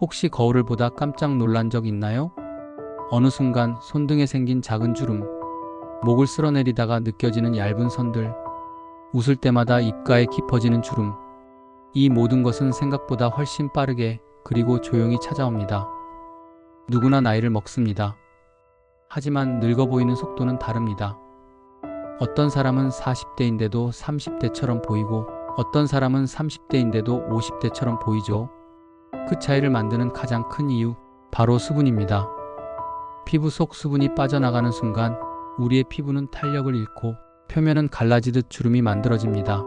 혹시 거울을 보다 깜짝 놀란 적 있나요? 어느 순간 손등에 생긴 작은 주름, 목을 쓸어내리다가 느껴지는 얇은 선들, 웃을 때마다 입가에 깊어지는 주름. 이 모든 것은 생각보다 훨씬 빠르게 그리고 조용히 찾아옵니다. 누구나 나이를 먹습니다. 하지만 늙어 보이는 속도는 다릅니다. 어떤 사람은 40대인데도 30대처럼 보이고 어떤 사람은 30대인데도 50대처럼 보이죠. 그 차이를 만드는 가장 큰 이유, 바로 수분입니다. 피부 속 수분이 빠져나가는 순간 우리의 피부는 탄력을 잃고 표면은 갈라지듯 주름이 만들어집니다.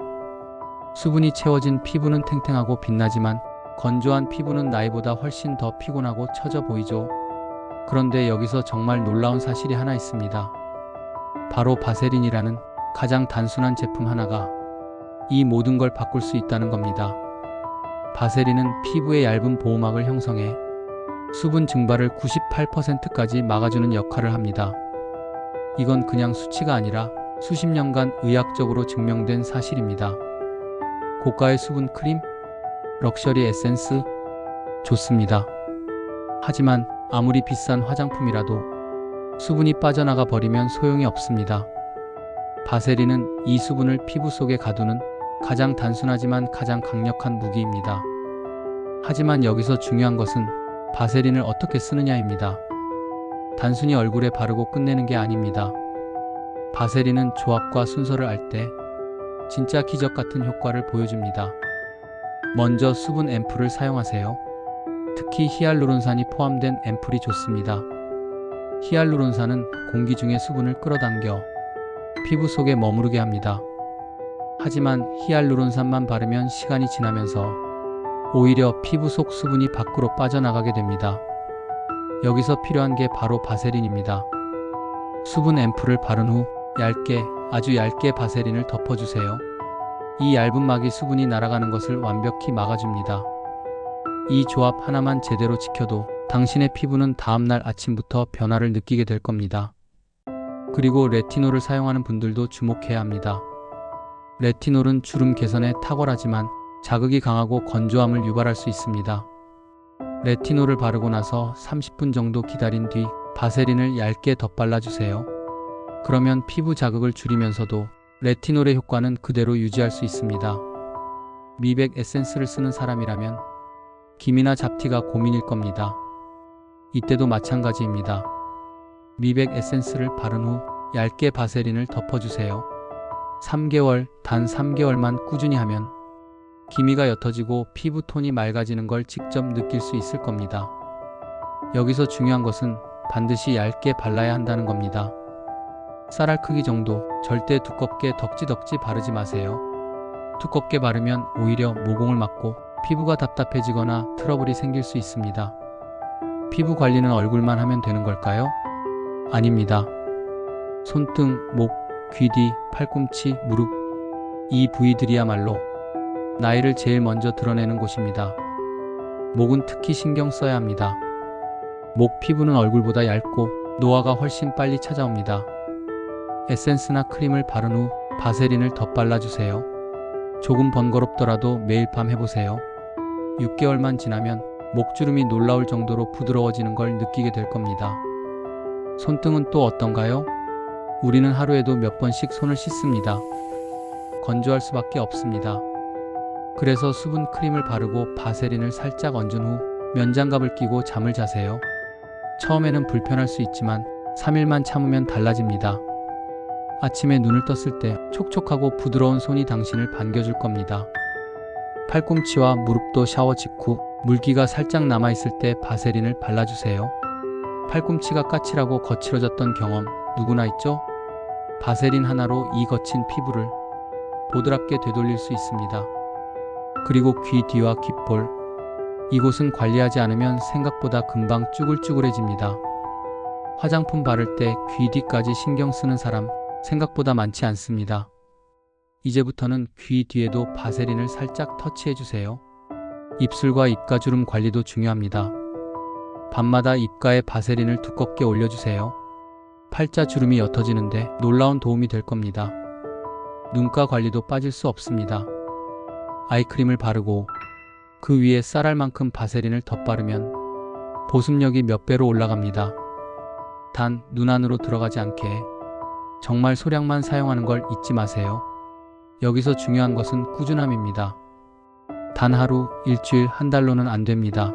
수분이 채워진 피부는 탱탱하고 빛나지만 건조한 피부는 나이보다 훨씬 더 피곤하고 처져 보이죠. 그런데 여기서 정말 놀라운 사실이 하나 있습니다. 바로 바세린이라는 가장 단순한 제품 하나가 이 모든 걸 바꿀 수 있다는 겁니다. 바세린은 피부의 얇은 보호막을 형성해 수분 증발을 98%까지 막아주는 역할을 합니다. 이건 그냥 수치가 아니라 수십 년간 의학적으로 증명된 사실입니다. 고가의 수분 크림, 럭셔리 에센스, 좋습니다. 하지만 아무리 비싼 화장품이라도 수분이 빠져나가 버리면 소용이 없습니다. 바세린은 이 수분을 피부 속에 가두는 가장 단순하지만 가장 강력한 무기입니다. 하지만 여기서 중요한 것은 바세린을 어떻게 쓰느냐입니다. 단순히 얼굴에 바르고 끝내는 게 아닙니다. 바세린은 조합과 순서를 알 때 진짜 기적 같은 효과를 보여줍니다. 먼저 수분 앰플을 사용하세요. 특히 히알루론산이 포함된 앰플이 좋습니다. 히알루론산은 공기 중의 수분을 끌어당겨 피부 속에 머무르게 합니다. 하지만 히알루론산만 바르면 시간이 지나면서 오히려 피부 속 수분이 밖으로 빠져나가게 됩니다. 여기서 필요한 게 바로 바세린입니다. 수분 앰플을 바른 후 얇게, 아주 얇게 바세린을 덮어주세요. 이 얇은 막이 수분이 날아가는 것을 완벽히 막아줍니다. 이 조합 하나만 제대로 지켜도 당신의 피부는 다음날 아침부터 변화를 느끼게 될 겁니다. 그리고 레티놀을 사용하는 분들도 주목해야 합니다. 레티놀은 주름 개선에 탁월하지만 자극이 강하고 건조함을 유발할 수 있습니다. 레티놀을 바르고 나서 30분 정도 기다린 뒤 바세린을 얇게 덧발라주세요. 그러면 피부 자극을 줄이면서도 레티놀의 효과는 그대로 유지할 수 있습니다. 미백 에센스를 쓰는 사람이라면 기미나 잡티가 고민일 겁니다. 이때도 마찬가지입니다. 미백 에센스를 바른 후 얇게 바세린을 덮어주세요. 3개월, 단 3개월만 꾸준히 하면 기미가 옅어지고 피부톤이 맑아지는 걸 직접 느낄 수 있을 겁니다. 여기서 중요한 것은 반드시 얇게 발라야 한다는 겁니다. 쌀알 크기 정도, 절대 두껍게 덕지덕지 바르지 마세요. 두껍게 바르면 오히려 모공을 막고 피부가 답답해지거나 트러블이 생길 수 있습니다. 피부 관리는 얼굴만 하면 되는 걸까요? 아닙니다. 손등, 목, 귀 뒤, 팔꿈치, 무릎, 이 부위들이야말로 나이를 제일 먼저 드러내는 곳입니다. 목은 특히 신경 써야 합니다. 목 피부는 얼굴보다 얇고 노화가 훨씬 빨리 찾아옵니다. 에센스나 크림을 바른 후 바세린을 덧발라주세요. 조금 번거롭더라도 매일 밤 해보세요. 6개월만 지나면 목주름이 놀라울 정도로 부드러워지는 걸 느끼게 될 겁니다. 손등은 또 어떤가요? 우리는 하루에도 몇 번씩 손을 씻습니다. 건조할 수밖에 없습니다. 그래서 수분 크림을 바르고 바세린을 살짝 얹은 후 면장갑을 끼고 잠을 자세요. 처음에는 불편할 수 있지만 3일만 참으면 달라집니다. 아침에 눈을 떴을 때 촉촉하고 부드러운 손이 당신을 반겨줄 겁니다. 팔꿈치와 무릎도 샤워 직후 물기가 살짝 남아있을 때 바세린을 발라주세요. 팔꿈치가 까칠하고 거칠어졌던 경험 누구나 있죠? 바세린 하나로 이 거친 피부를 보드랍게 되돌릴 수 있습니다. 그리고 귀 뒤와 귓볼, 이곳은 관리하지 않으면 생각보다 금방 쭈글쭈글해집니다. 화장품 바를 때 귀 뒤까지 신경 쓰는 사람 생각보다 많지 않습니다. 이제부터는 귀 뒤에도 바세린을 살짝 터치해주세요. 입술과 입가주름 관리도 중요합니다. 밤마다 입가에 바세린을 두껍게 올려주세요. 팔자 주름이 옅어지는데 놀라운 도움이 될 겁니다. 눈가 관리도 빠질 수 없습니다. 아이크림을 바르고 그 위에 쌀알만큼 바세린을 덧바르면 보습력이 몇 배로 올라갑니다. 단 눈 안으로 들어가지 않게 정말 소량만 사용하는 걸 잊지 마세요. 여기서 중요한 것은 꾸준함입니다. 단 하루, 일주일, 한 달로는 안 됩니다.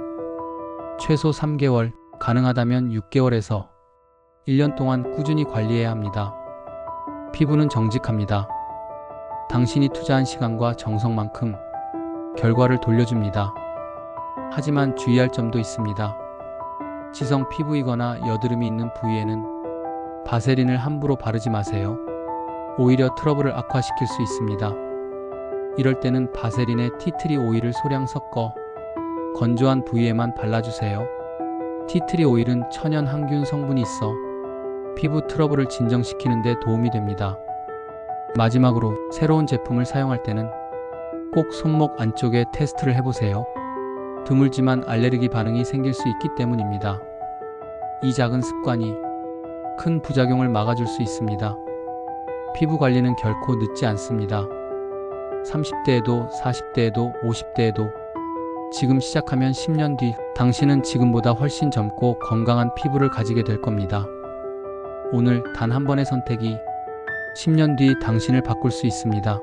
최소 3개월, 가능하다면 6개월에서 1년 동안 꾸준히 관리해야 합니다. 피부는 정직합니다. 당신이 투자한 시간과 정성만큼 결과를 돌려줍니다. 하지만 주의할 점도 있습니다. 지성 피부이거나 여드름이 있는 부위에는 바세린을 함부로 바르지 마세요. 오히려 트러블을 악화시킬 수 있습니다. 이럴 때는 바세린에 티트리 오일을 소량 섞어 건조한 부위에만 발라주세요. 티트리 오일은 천연 항균 성분이 있어 피부 트러블을 진정시키는 데 도움이 됩니다. 마지막으로 새로운 제품을 사용할 때는 꼭 손목 안쪽에 테스트를 해보세요. 드물지만 알레르기 반응이 생길 수 있기 때문입니다. 이 작은 습관이 큰 부작용을 막아줄 수 있습니다. 피부 관리는 결코 늦지 않습니다. 30대에도 40대에도 50대에도 지금 시작하면 10년 뒤 당신은 지금보다 훨씬 젊고 건강한 피부를 가지게 될 겁니다. 오늘 단 한 번의 선택이 10년 뒤 당신을 바꿀 수 있습니다.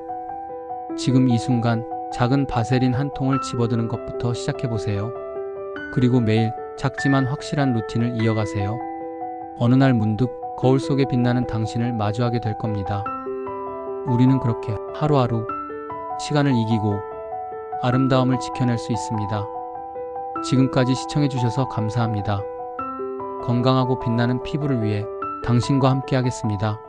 지금 이 순간 작은 바세린 한 통을 집어드는 것부터 시작해보세요. 그리고 매일 작지만 확실한 루틴을 이어가세요. 어느 날 문득 거울 속에 빛나는 당신을 마주하게 될 겁니다. 우리는 그렇게 하루하루 시간을 이기고 아름다움을 지켜낼 수 있습니다. 지금까지 시청해주셔서 감사합니다. 건강하고 빛나는 피부를 위해 당신과 함께 하겠습니다.